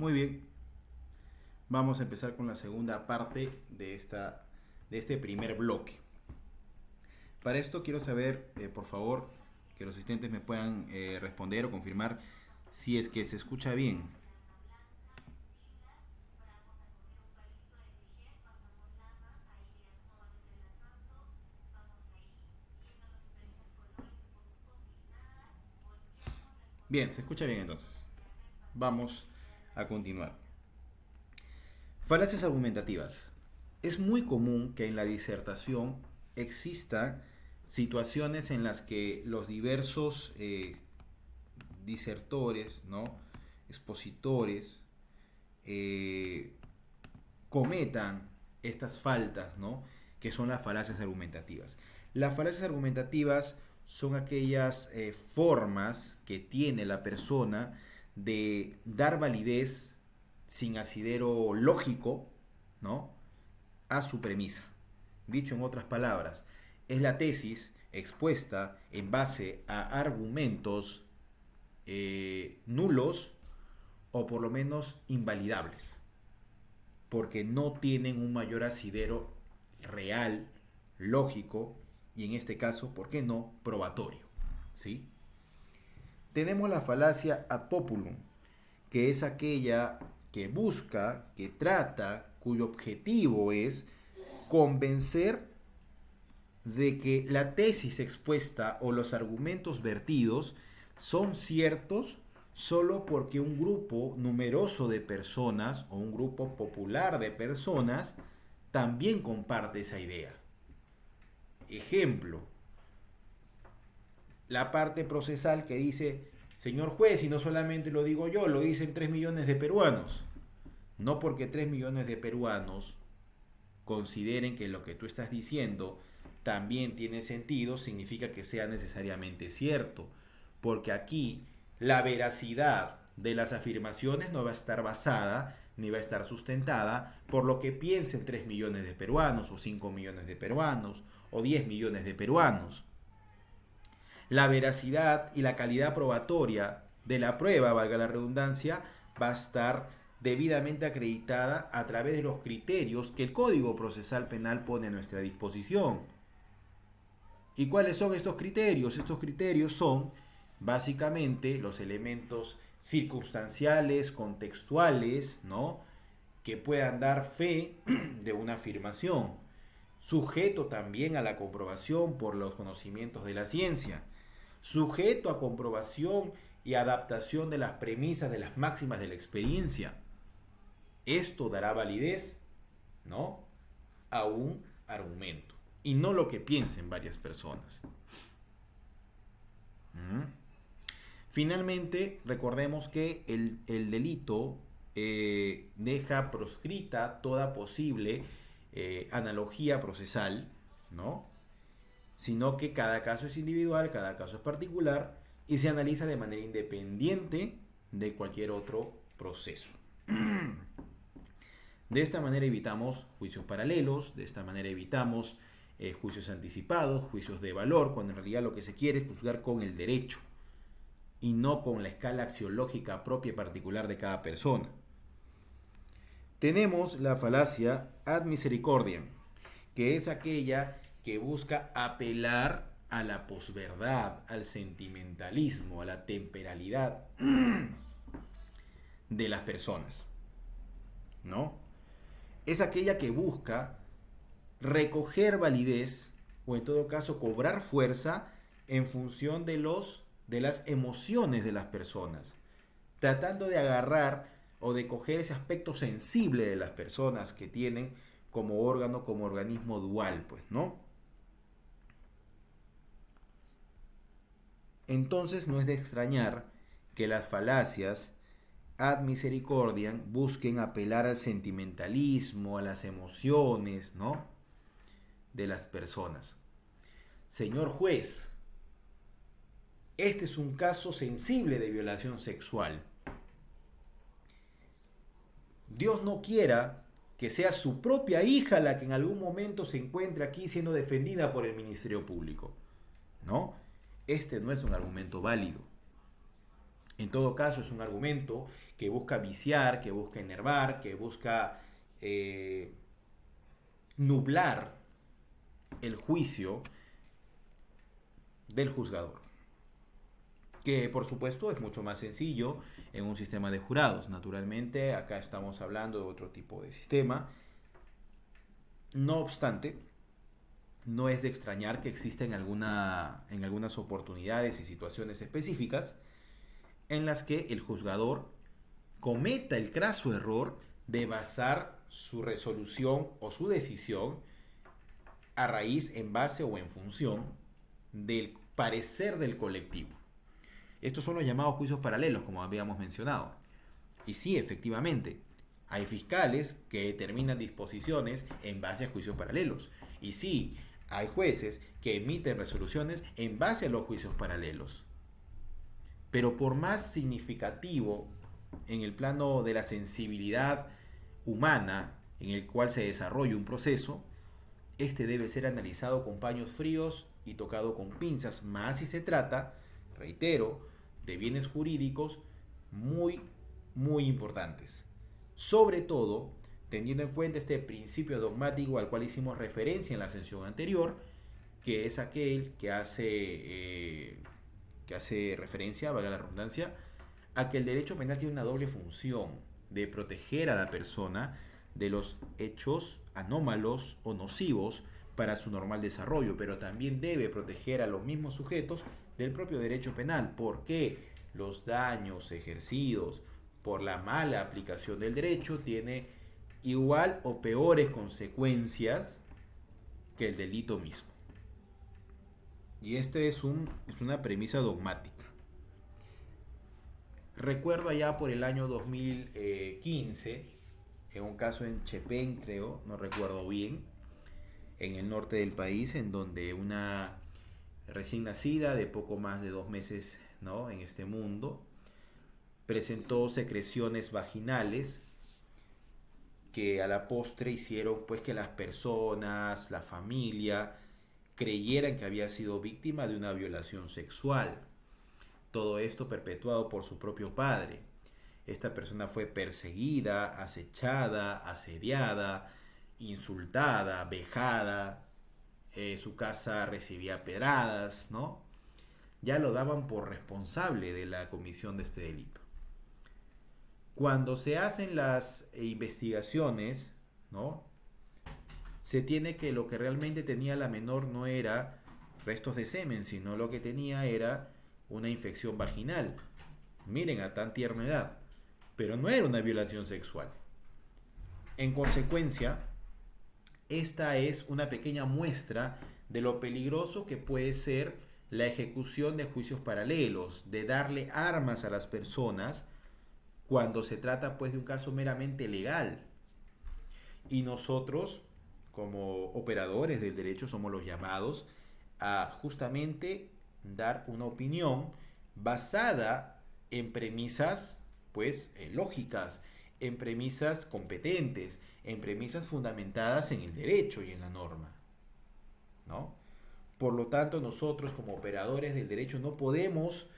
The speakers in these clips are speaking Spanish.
Muy bien, vamos a empezar con la segunda parte de este primer bloque. Para esto quiero saber, por favor, que los asistentes me puedan responder o confirmar si es que se escucha bien. Bien, se escucha bien entonces. Vamos a continuar. Falacias argumentativas. Es muy común que en la disertación existan situaciones en las que los diversos disertores, ¿no? Expositores, eh, cometan estas faltas, ¿no? Que son las falacias argumentativas. Las falacias argumentativas son aquellas formas que tiene la persona de dar validez sin asidero lógico, ¿no? A su premisa. Dicho en otras palabras, es la tesis expuesta en base a argumentos nulos o por lo menos invalidables, porque no tienen un mayor asidero real, lógico y en este caso, ¿por qué no?, probatorio. ¿Sí? Tenemos la falacia ad populum, que es aquella que busca, que trata, cuyo objetivo es convencer de que la tesis expuesta o los argumentos vertidos son ciertos solo porque un grupo numeroso de personas o un grupo popular de personas también comparte esa idea. Ejemplo, la parte procesal que dice, señor juez, y no solamente lo digo yo, lo dicen 3 millones de peruanos. No porque 3 millones de peruanos consideren que lo que tú estás diciendo también tiene sentido, significa que sea necesariamente cierto. Porque aquí la veracidad de las afirmaciones no va a estar basada ni va a estar sustentada por lo que piensen 3 millones de peruanos o 5 millones de peruanos o 10 millones de peruanos. La veracidad y la calidad probatoria de la prueba, valga la redundancia, va a estar debidamente acreditada a través de los criterios que el Código Procesal Penal pone a nuestra disposición. ¿Y cuáles son estos criterios? Estos criterios son básicamente los elementos circunstanciales, contextuales, ¿no?, que puedan dar fe de una afirmación, sujeto también a la comprobación por los conocimientos de la ciencia, sujeto a comprobación y adaptación de las premisas de las máximas de la experiencia. Esto dará validez, ¿no?, a un argumento y no lo que piensen varias personas. Finalmente, recordemos que el delito deja proscrita toda posible analogía procesal, ¿no? Sino que cada caso es individual, cada caso es particular y se analiza de manera independiente de cualquier otro proceso. De esta manera evitamos juicios paralelos, de esta manera evitamos juicios anticipados, juicios de valor, cuando en realidad lo que se quiere es juzgar con el derecho y no con la escala axiológica propia y particular de cada persona. Tenemos la falacia ad misericordiam, que es aquella que busca apelar a la posverdad, al sentimentalismo, a la temporalidad de las personas, ¿no? Es aquella que busca recoger validez o en todo caso cobrar fuerza en función de las emociones de las personas, tratando de agarrar o de coger ese aspecto sensible de las personas que tienen como órgano, como organismo dual, pues, ¿no? Entonces no es de extrañar que las falacias ad misericordiam busquen apelar al sentimentalismo, a las emociones, ¿no?, de las personas. Señor juez, este es un caso sensible de violación sexual. Dios no quiera que sea su propia hija la que en algún momento se encuentre aquí siendo defendida por el Ministerio Público. ¿No? Este no es un argumento válido. En todo caso, es un argumento que busca viciar, que busca enervar, que busca eh, nublar el juicio del juzgador, que por supuesto es mucho más sencillo en un sistema de jurados. Naturalmente, acá estamos hablando de otro tipo de sistema. No obstante, no es de extrañar que existen en algunas oportunidades y situaciones específicas en las que el juzgador cometa el craso error de basar su resolución o su decisión a raíz, en base o en función del parecer del colectivo. Estos son los llamados juicios paralelos, como habíamos mencionado. Y sí, efectivamente, hay fiscales que determinan disposiciones en base a juicios paralelos. Y sí, hay jueces que emiten resoluciones en base a los juicios paralelos. Pero por más significativo en el plano de la sensibilidad humana en el cual se desarrolla un proceso, este debe ser analizado con paños fríos y tocado con pinzas, más si se trata, reitero, de bienes jurídicos muy, muy importantes. Sobre todo, teniendo en cuenta este principio dogmático al cual hicimos referencia en la sesión anterior, que es aquel que hace referencia, valga la redundancia, a que el derecho penal tiene una doble función de proteger a la persona de los hechos anómalos o nocivos para su normal desarrollo, pero también debe proteger a los mismos sujetos del propio derecho penal, porque los daños ejercidos por la mala aplicación del derecho tiene igual o peores consecuencias que el delito mismo. Y este es una premisa dogmática. Recuerdo allá por el año 2015, en un caso en Chepén, creo, no recuerdo bien, en el norte del país, en donde una recién nacida de poco más de 2 meses, ¿no?, en este mundo, presentó secreciones vaginales que a la postre hicieron pues que las personas, la familia, creyeran que había sido víctima de una violación sexual. Todo esto perpetuado por su propio padre. Esta persona fue perseguida, acechada, asediada, insultada, vejada. Su casa recibía pedradas, ¿no? Ya lo daban por responsable de la comisión de este delito. Cuando se hacen las investigaciones, ¿no?, se tiene que lo que realmente tenía la menor no era restos de semen, sino lo que tenía era una infección vaginal. Miren, a tan tierna edad. Pero no era una violación sexual. En consecuencia, esta es una pequeña muestra de lo peligroso que puede ser la ejecución de juicios paralelos, de darle armas a las personas cuando se trata pues de un caso meramente legal. Y nosotros, como operadores del derecho, somos los llamados a justamente dar una opinión basada en premisas pues lógicas, en premisas competentes, en premisas fundamentadas en el derecho y en la norma, ¿no? Por lo tanto, nosotros como operadores del derecho no podemos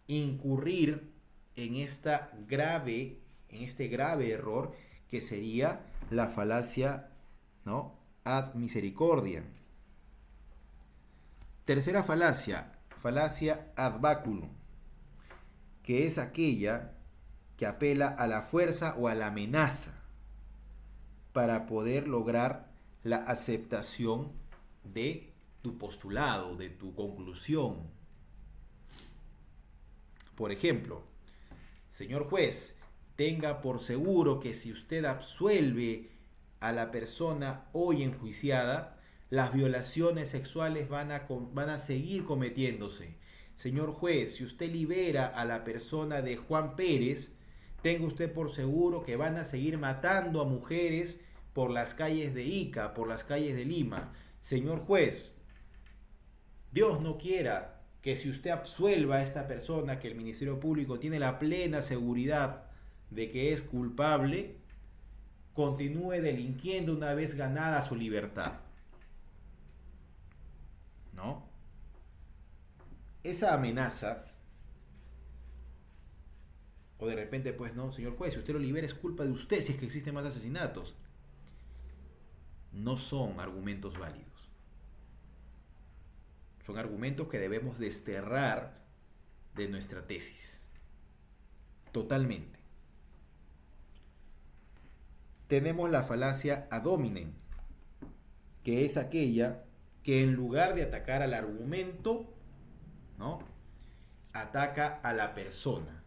incurrir en en este grave error que sería la falacia, ¿no?, ad misericordia. Tercera falacia, falacia ad baculum, que es aquella que apela a la fuerza o a la amenaza para poder lograr la aceptación de tu postulado, de tu conclusión. Por ejemplo, señor juez, tenga por seguro que si usted absuelve a la persona hoy enjuiciada, las violaciones sexuales van a seguir cometiéndose. Señor juez, si usted libera a la persona de Juan Pérez, tenga usted por seguro que van a seguir matando a mujeres por las calles de Ica, por las calles de Lima. Señor juez, Dios no quiera que si usted absuelva a esta persona, que el Ministerio Público tiene la plena seguridad de que es culpable, continúe delinquiendo una vez ganada su libertad. ¿No? Esa amenaza O de repente, pues no, señor juez, si usted lo libera es culpa de usted si es que existen más asesinatos. No son argumentos válidos. Son argumentos que debemos desterrar de nuestra tesis. Totalmente. Tenemos la falacia ad hominem, que es aquella que en lugar de atacar al argumento, ¿no?, ataca a la persona.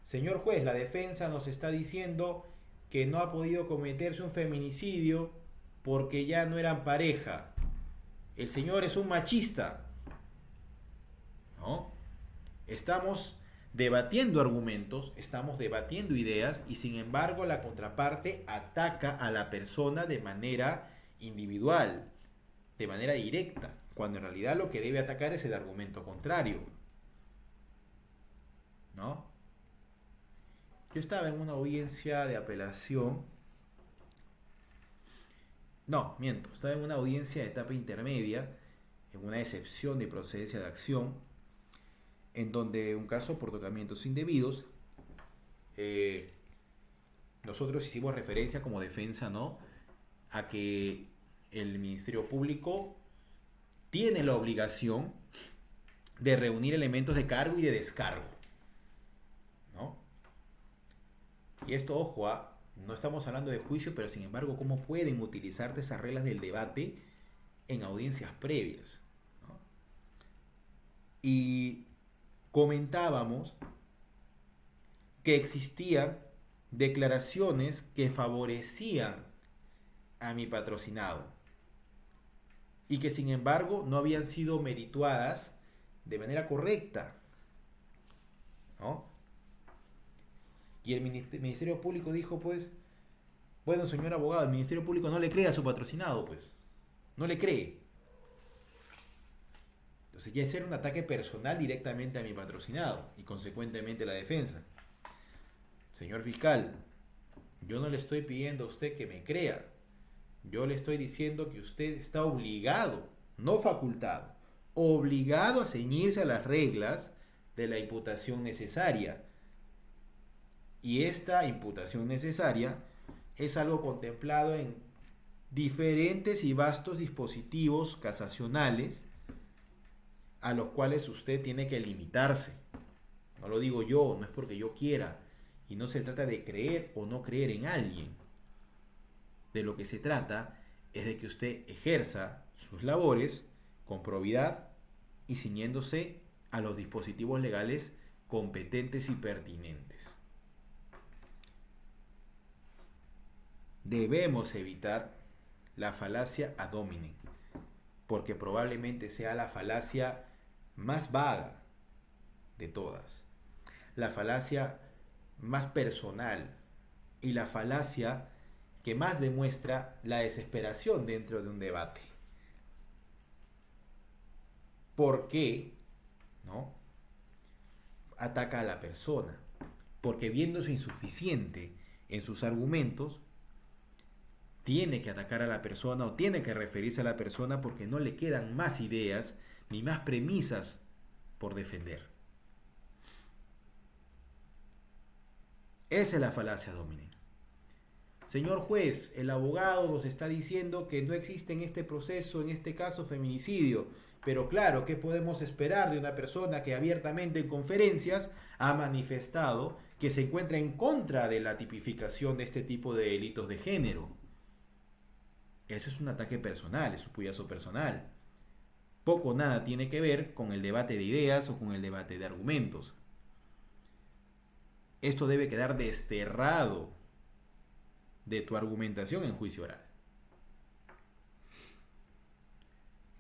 Señor juez, la defensa nos está diciendo que no ha podido cometerse un feminicidio porque ya no eran pareja. El señor es un machista, ¿no? Estamos debatiendo argumentos, estamos debatiendo ideas y sin embargo la contraparte ataca a la persona de manera individual, de manera directa, cuando en realidad lo que debe atacar es el argumento contrario, ¿no? Yo estaba en una audiencia de apelación, no, miento, estaba en una audiencia de etapa intermedia, en una excepción de procedencia de acción, en donde un caso por tocamientos indebidos, nosotros hicimos referencia como defensa, ¿no?, a que el Ministerio Público tiene la obligación de reunir elementos de cargo y de descargo, ¿no? Y esto, ojo, no estamos hablando de juicio, pero sin embargo, ¿cómo pueden utilizarte esas reglas del debate en audiencias previas, ¿no? Y comentábamos que existían declaraciones que favorecían a mi patrocinado y que sin embargo no habían sido merituadas de manera correcta, ¿no? Y el Ministerio Público dijo, pues, bueno, señor abogado, el Ministerio Público no le cree a su patrocinado, pues, no le cree. Entonces ya ese era un ataque personal directamente a mi patrocinado y consecuentemente a la defensa. Señor fiscal, yo no le estoy pidiendo a usted que me crea. Yo le estoy diciendo que usted está obligado, no facultado, obligado a ceñirse a las reglas de la imputación necesaria. Y esta imputación necesaria es algo contemplado en diferentes y vastos dispositivos casacionales a los cuales usted tiene que limitarse. No lo digo yo, no es porque yo quiera. Y no se trata de creer o no creer en alguien. De lo que se trata es de que usted ejerza sus labores con probidad y ciñéndose a los dispositivos legales competentes y pertinentes. Debemos evitar la falacia ad hominem, porque probablemente sea la falacia más vaga de todas, la falacia más personal y la falacia que más demuestra la desesperación dentro de un debate. ¿Por qué? ¿No? Ataca a la persona. Porque viéndose insuficiente en sus argumentos, tiene que atacar a la persona o tiene que referirse a la persona porque no le quedan más ideas ni más premisas por defender. Esa es la falacia ad hominem. Señor juez, el abogado nos está diciendo que no existe en este proceso, en este caso, feminicidio. Pero claro, ¿qué podemos esperar de una persona que abiertamente en conferencias ha manifestado que se encuentra en contra de la tipificación de este tipo de delitos de género? Eso es un ataque personal, es un puyazo personal. Poco o nada tiene que ver con el debate de ideas o con el debate de argumentos. Esto debe quedar desterrado de tu argumentación en juicio oral.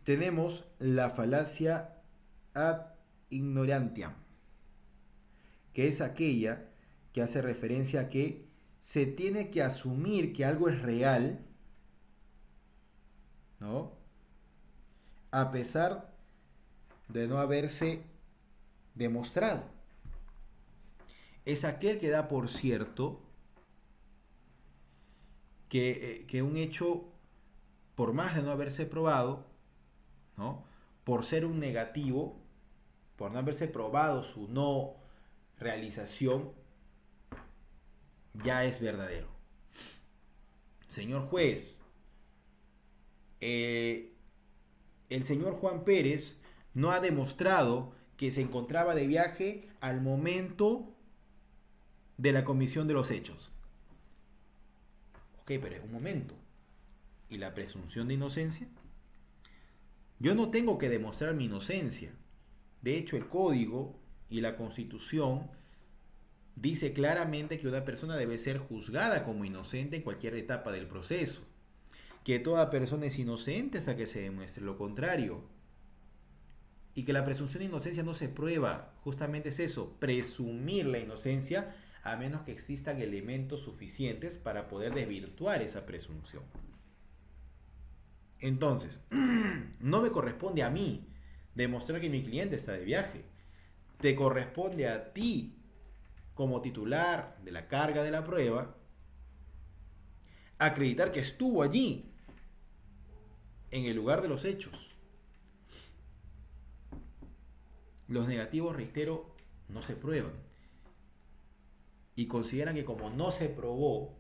Tenemos la falacia ad ignorantiam, que es aquella que hace referencia a que se tiene que asumir que algo es real, ¿no?, a pesar de no haberse demostrado. Es aquel que da por cierto que un hecho, por más de no haberse probado, ¿no?, por ser un negativo, por no haberse probado su no realización ya es verdadero. Señor juez, el señor Juan Pérez no ha demostrado que se encontraba de viaje al momento de la comisión de los hechos. Ok, pero es un momento. ¿Y la presunción de inocencia? Yo no tengo que demostrar mi inocencia. De hecho, el Código y la Constitución dice claramente que una persona debe ser juzgada como inocente en cualquier etapa del proceso. Que toda persona es inocente hasta que se demuestre lo contrario. Y que la presunción de inocencia no se prueba. Justamente es eso, presumir la inocencia a menos que existan elementos suficientes para poder desvirtuar esa presunción. Entonces, no me corresponde a mí demostrar que mi cliente está de viaje. Te corresponde a ti, como titular de la carga de la prueba, acreditar que estuvo allí, en el lugar de los hechos. Los negativos, reitero, no se prueban. Y consideran que como no se probó,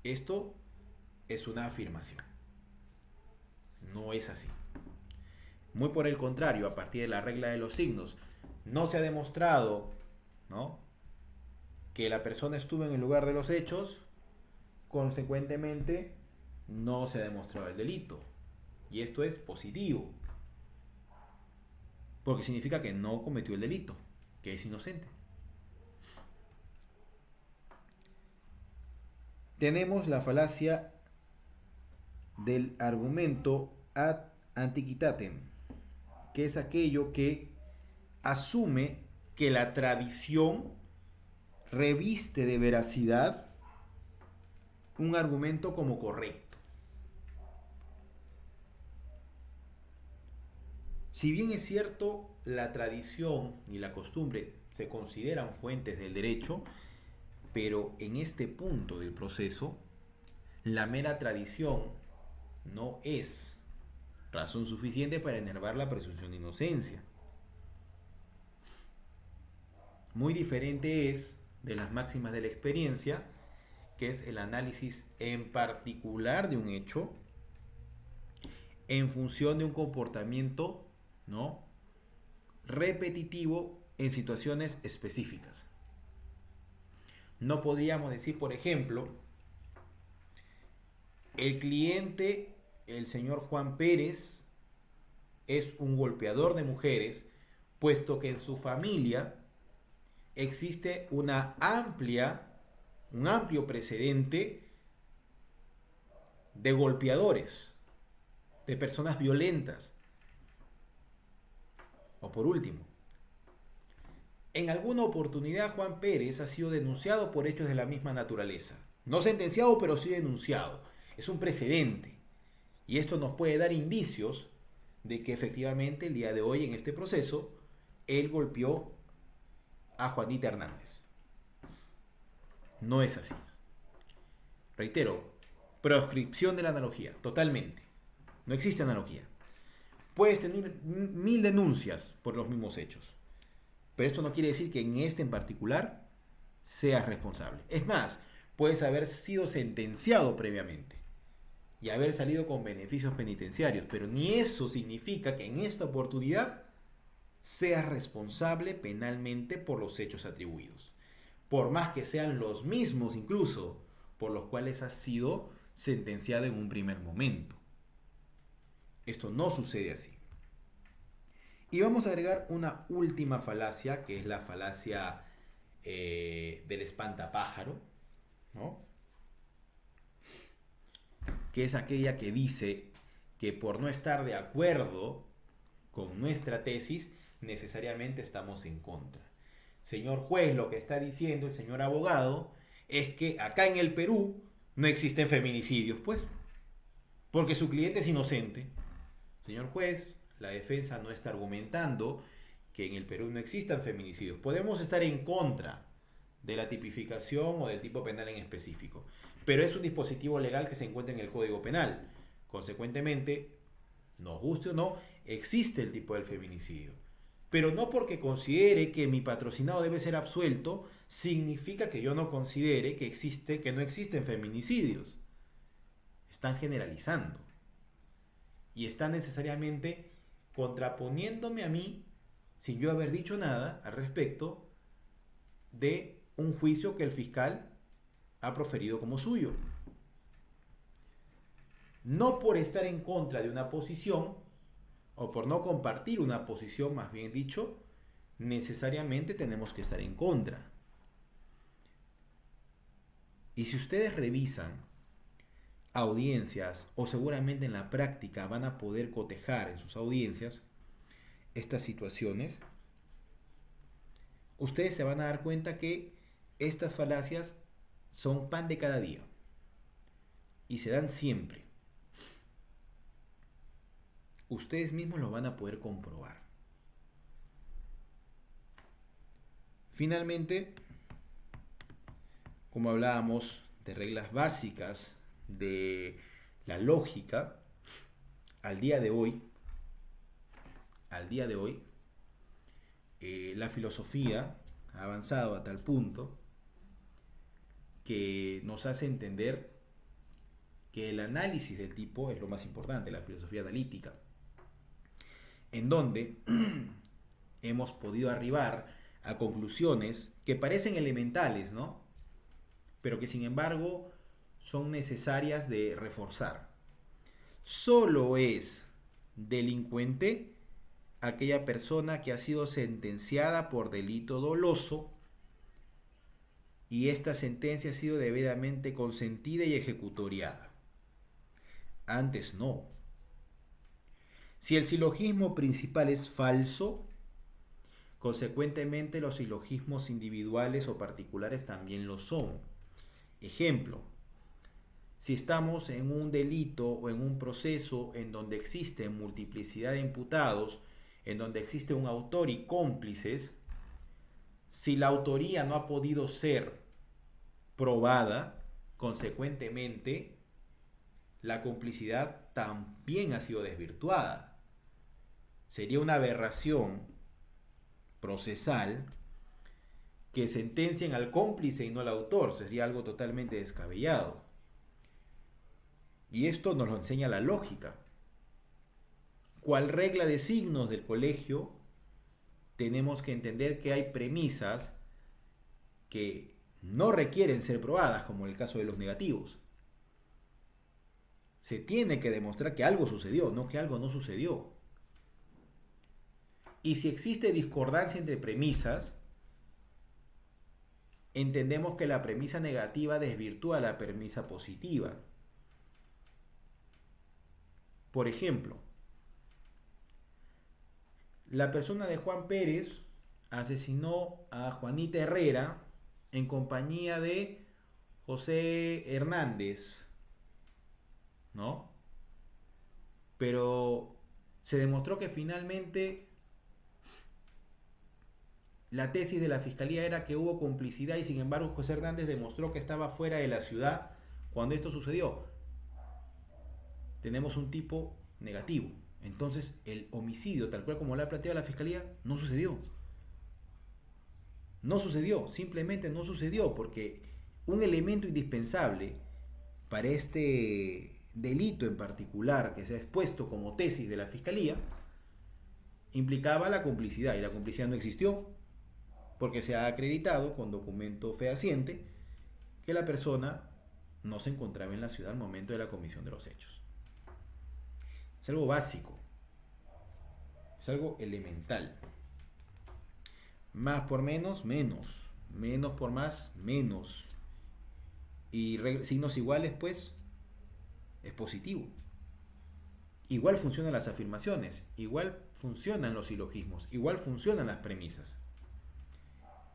esto es una afirmación. No es así. Muy por el contrario, a partir de la regla de los signos, no se ha demostrado, ¿no?, que la persona estuvo en el lugar de los hechos, consecuentemente no se ha demostrado el delito. Y esto es positivo, porque significa que no cometió el delito, que es inocente. Tenemos la falacia del argumento ad antiquitatem, que es aquello que asume que la tradición reviste de veracidad un argumento como correcto. Si bien es cierto, la tradición y la costumbre se consideran fuentes del derecho, pero en este punto del proceso, la mera tradición no es razón suficiente para enervar la presunción de inocencia. Muy diferente es de las máximas de la experiencia, que es el análisis en particular de un hecho en función de un comportamiento, ¿no?, repetitivo en situaciones específicas. No podríamos decir, por ejemplo, el cliente, el señor Juan Pérez, es un golpeador de mujeres, puesto que en su familia existe un amplio precedente de golpeadores, de personas violentas. O por último, en alguna oportunidad Juan Pérez ha sido denunciado por hechos de la misma naturaleza. No sentenciado, pero sí denunciado. Es un precedente. Y esto nos puede dar indicios de que efectivamente el día de hoy en este proceso él golpeó a Juanita Hernández. No es así. Reitero, proscripción de la analogía, totalmente. No existe analogía. Puedes tener 1000 denuncias por los mismos hechos, pero esto no quiere decir que en este en particular seas responsable. Es más, puedes haber sido sentenciado previamente y haber salido con beneficios penitenciarios, pero ni eso significa que en esta oportunidad seas responsable penalmente por los hechos atribuidos, por más que sean los mismos incluso por los cuales has sido sentenciado en un primer momento. Esto no sucede así. Y vamos a agregar una última falacia, que es la falacia del espantapájaro, ¿no?, que es aquella que dice que por no estar de acuerdo con nuestra tesis, necesariamente estamos en contra. Señor juez, lo que está diciendo el señor abogado es que acá en el Perú no existen feminicidios, pues, porque su cliente es inocente. Señor juez, la defensa no está argumentando que en el Perú no existan feminicidios. Podemos estar en contra de la tipificación o del tipo penal en específico, pero es un dispositivo legal que se encuentra en el Código Penal. Consecuentemente, nos guste o no, existe el tipo del feminicidio. Pero no porque considere que mi patrocinado debe ser absuelto, significa que yo no considere que no existen feminicidios. Están generalizando. Y están necesariamente contraponiéndome a mí, sin yo haber dicho nada al respecto, de un juicio que el fiscal ha proferido como suyo. No por estar en contra de una posición, o por no compartir una posición, más bien dicho, necesariamente tenemos que estar en contra. Y si ustedes revisan audiencias, o seguramente en la práctica van a poder cotejar en sus audiencias estas situaciones, ustedes se van a dar cuenta que estas falacias son pan de cada día y se dan siempre. Ustedes mismos lo van a poder comprobar. Finalmente, como hablábamos de reglas básicas de la lógica, al día de hoy, la filosofía ha avanzado a tal punto que nos hace entender que el análisis del tipo es lo más importante, la filosofía analítica, en donde hemos podido arribar a conclusiones que parecen elementales, ¿no? Pero que sin embargo son necesarias de reforzar. Solo es delincuente aquella persona que ha sido sentenciada por delito doloso y esta sentencia ha sido debidamente consentida y ejecutoriada. Antes no. Si el silogismo principal es falso, consecuentemente los silogismos individuales o particulares también lo son. Ejemplo, si estamos en un delito o en un proceso en donde existe multiplicidad de imputados, en donde existe un autor y cómplices, si la autoría no ha podido ser probada, consecuentemente la complicidad también ha sido desvirtuada. Sería una aberración procesal que sentencien al cómplice y no al autor. Sería algo totalmente descabellado. Y esto nos lo enseña la lógica. Cual regla de signos del colegio, tenemos que entender que hay premisas que no requieren ser probadas, como en el caso de los negativos. Se tiene que demostrar que algo sucedió, no que algo no sucedió. Y si existe discordancia entre premisas, entendemos que la premisa negativa desvirtúa la premisa positiva. Por ejemplo, la persona de Juan Pérez asesinó a Juanita Herrera en compañía de José Hernández, ¿no? Pero se demostró que finalmente la tesis de la fiscalía era que hubo complicidad y sin embargo José Hernández demostró que estaba fuera de la ciudad cuando esto sucedió. Tenemos un tipo negativo. Entonces el homicidio, tal cual como lo ha planteado la fiscalía, no sucedió. No sucedió, simplemente no sucedió, porque un elemento indispensable para este delito en particular que se ha expuesto como tesis de la fiscalía implicaba la complicidad, y la complicidad no existió porque se ha acreditado con documento fehaciente que la persona no se encontraba en la ciudad al momento de la comisión de los hechos. Es algo básico, es algo elemental. Más por menos, menos. Menos por más, menos. Y signos iguales, pues, es positivo. Igual funcionan las afirmaciones, igual funcionan los silogismos, igual funcionan las premisas.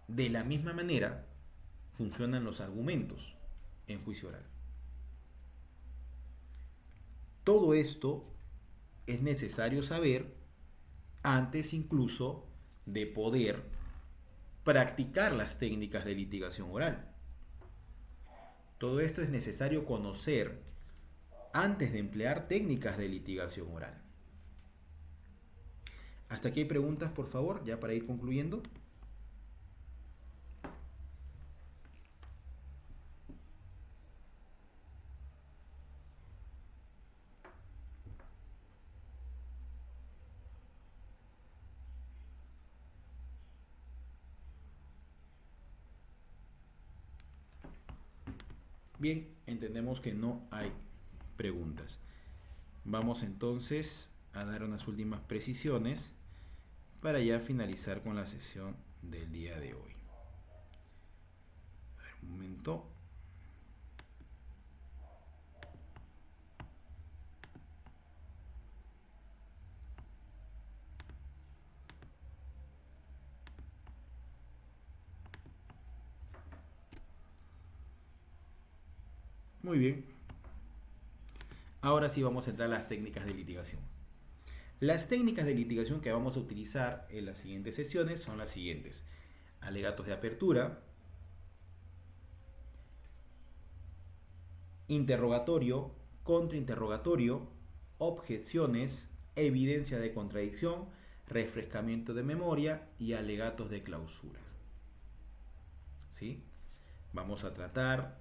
De la misma manera, funcionan los argumentos en juicio oral. Todo esto es necesario saber antes incluso de poder practicar las técnicas de litigación oral. Todo esto es necesario conocer antes de emplear técnicas de litigación oral. Hasta aquí hay preguntas, por favor, ya para ir concluyendo. Bien, entendemos que no hay preguntas. Vamos entonces a dar unas últimas precisiones para ya finalizar con la sesión del día de hoy. A ver, un momento. Muy bien. Ahora sí vamos a entrar a las técnicas de litigación. Las técnicas de litigación que vamos a utilizar en las siguientes sesiones son las siguientes: alegatos de apertura, interrogatorio, contrainterrogatorio, objeciones, evidencia de contradicción, refrescamiento de memoria y alegatos de clausura. ¿Sí? Vamos a tratar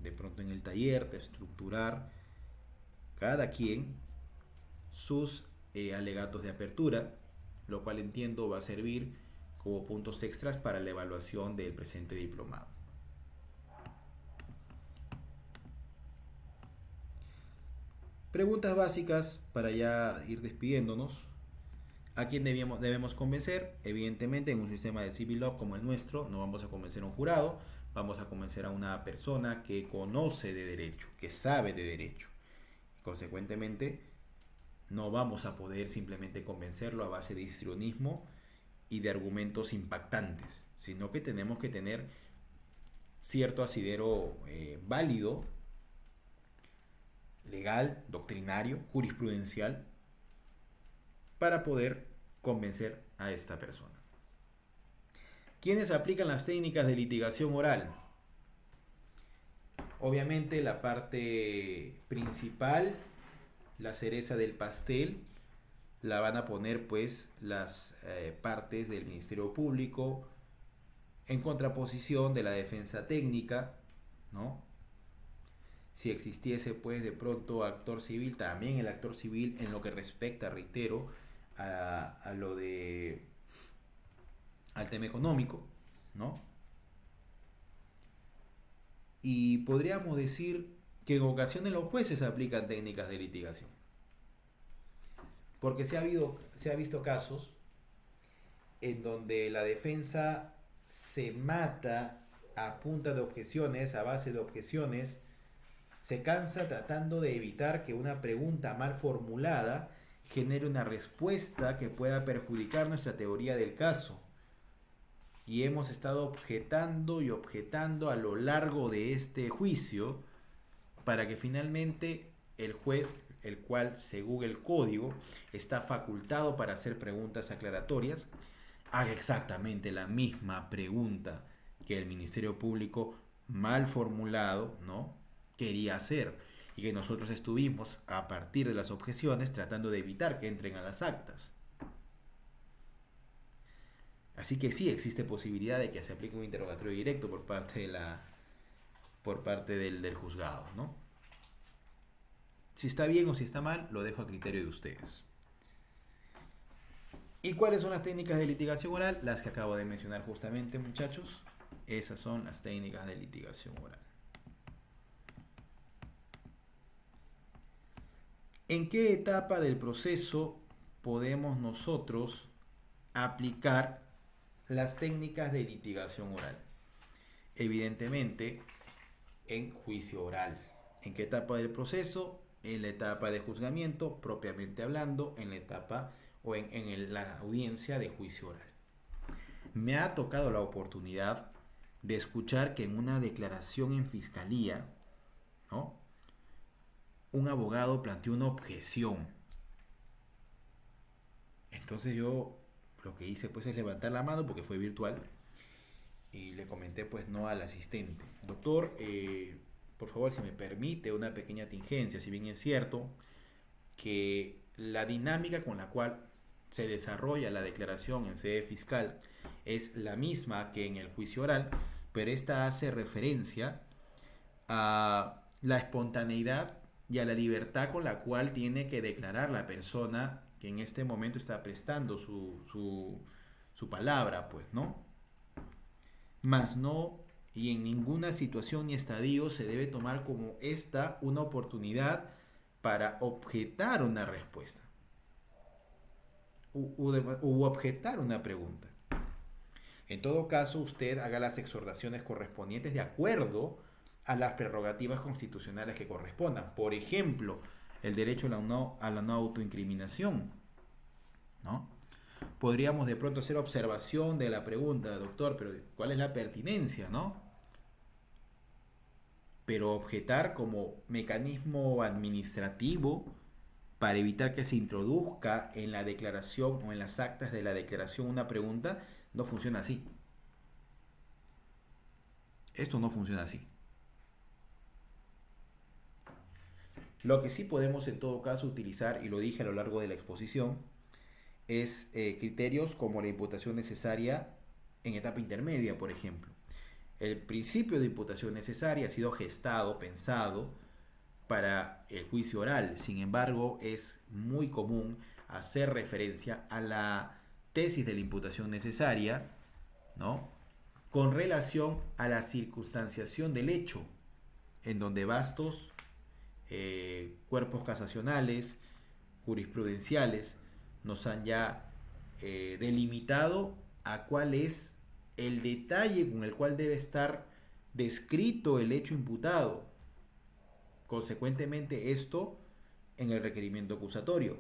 de pronto en el taller de estructurar cada quien sus alegatos de apertura, lo cual entiendo va a servir como puntos extras para la evaluación del presente diplomado. Preguntas básicas para ya ir despidiéndonos. ¿A quién debemos convencer? Evidentemente, en un sistema de civil law como el nuestro, no vamos a convencer a un jurado, vamos a convencer a una persona que conoce de derecho, que sabe de derecho. Consecuentemente, no vamos a poder simplemente convencerlo a base de histrionismo y de argumentos impactantes, sino que tenemos que tener cierto asidero válido, legal, doctrinario, jurisprudencial, para poder convencer a esta persona. ¿Quiénes aplican las técnicas de litigación oral? Obviamente la parte principal, la cereza del pastel, la van a poner pues las partes del Ministerio Público en contraposición de la defensa técnica, ¿no? Si existiese pues de pronto actor civil, también el actor civil en lo que respecta, reitero, a lo de al tema económico, ¿no? Y podríamos decir que en ocasiones los jueces aplican técnicas de litigación. Porque se ha visto casos en donde la defensa se mata a punta de objeciones, a base de objeciones, se cansa tratando de evitar que una pregunta mal formulada genere una respuesta que pueda perjudicar nuestra teoría del caso. Y hemos estado objetando y objetando a lo largo de este juicio para que finalmente el juez, el cual según el código está facultado para hacer preguntas aclaratorias, haga exactamente la misma pregunta que el Ministerio Público mal formulado, ¿no?, quería hacer, y que nosotros estuvimos a partir de las objeciones tratando de evitar que entren a las actas. Así que sí existe posibilidad de que se aplique un interrogatorio directo por parte del juzgado, ¿no? Si está bien o si está mal, lo dejo a criterio de ustedes. ¿Y cuáles son las técnicas de litigación oral? Las que acabo de mencionar justamente, muchachos. Esas son las técnicas de litigación oral. ¿En qué etapa del proceso podemos nosotros aplicar las técnicas de litigación oral? Evidentemente, en juicio oral. ¿En qué etapa del proceso? En la etapa de juzgamiento, propiamente hablando, en la etapa o en la audiencia de juicio oral. Me ha tocado la oportunidad de escuchar que en una declaración en fiscalía, ¿no?, un abogado planteó una objeción. Entonces yo lo que hice pues es levantar la mano porque fue virtual y le comenté pues no al asistente: doctor, por favor, si me permite una pequeña tingencia. Si bien es cierto que la dinámica con la cual se desarrolla la declaración en sede fiscal es la misma que en el juicio oral, pero esta hace referencia a la espontaneidad y a la libertad con la cual tiene que declarar la persona que en este momento está prestando su palabra, pues, ¿no? Más no, y en ninguna situación ni estadio se debe tomar como esta una oportunidad para objetar una respuesta u objetar una pregunta. En todo caso, usted haga las exhortaciones correspondientes de acuerdo a las prerrogativas constitucionales que correspondan. Por ejemplo, el derecho a la no autoincriminación, ¿no? Podríamos de pronto hacer observación de la pregunta, doctor, pero ¿cuál es la pertinencia, no? Pero objetar como mecanismo administrativo para evitar que se introduzca en la declaración o en las actas de la declaración una pregunta, no funciona así. Esto no funciona así. Lo que sí podemos en todo caso utilizar, y lo dije a lo largo de la exposición, es criterios como la imputación necesaria en etapa intermedia, por ejemplo. El principio de imputación necesaria ha sido gestado, pensado para el juicio oral. Sin embargo, es muy común hacer referencia a la tesis de la imputación necesaria, ¿no? Con relación a la circunstanciación del hecho, en donde vastos cuerpos casacionales, jurisprudenciales, nos han ya delimitado a cuál es el detalle con el cual debe estar descrito el hecho imputado. Consecuentemente, esto en el requerimiento acusatorio.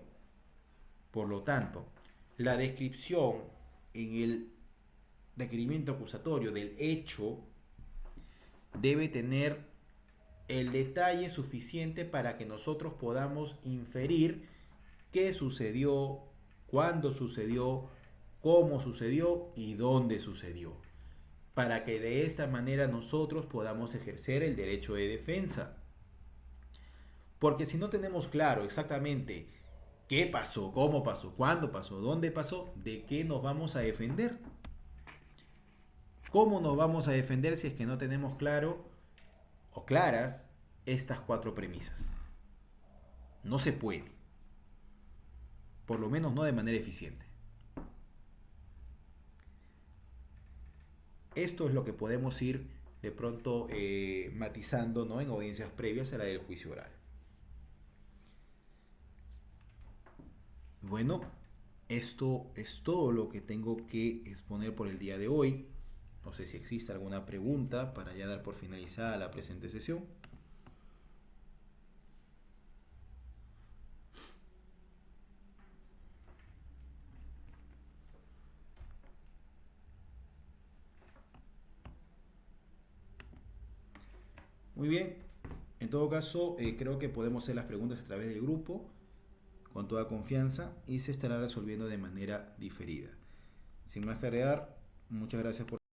Por lo tanto, la descripción en el requerimiento acusatorio del hecho debe tener el detalle suficiente para que nosotros podamos inferir qué sucedió, cuándo sucedió, cómo sucedió y dónde sucedió, para que de esta manera nosotros podamos ejercer el derecho de defensa. Porque si no tenemos claro exactamente qué pasó, cómo pasó, cuándo pasó, dónde pasó, ¿de qué nos vamos a defender? ¿Cómo nos vamos a defender si es que no tenemos claro o claras estas cuatro premisas? No se puede. Por lo menos no de manera eficiente. Esto es lo que podemos ir de pronto matizando, ¿no? En audiencias previas a la del juicio oral. Bueno, esto es todo lo que tengo que exponer por el día de hoy. No sé si existe alguna pregunta para ya dar por finalizada la presente sesión. Muy bien, en todo caso creo que podemos hacer las preguntas a través del grupo con toda confianza y se estará resolviendo de manera diferida. Sin más que agregar, muchas gracias por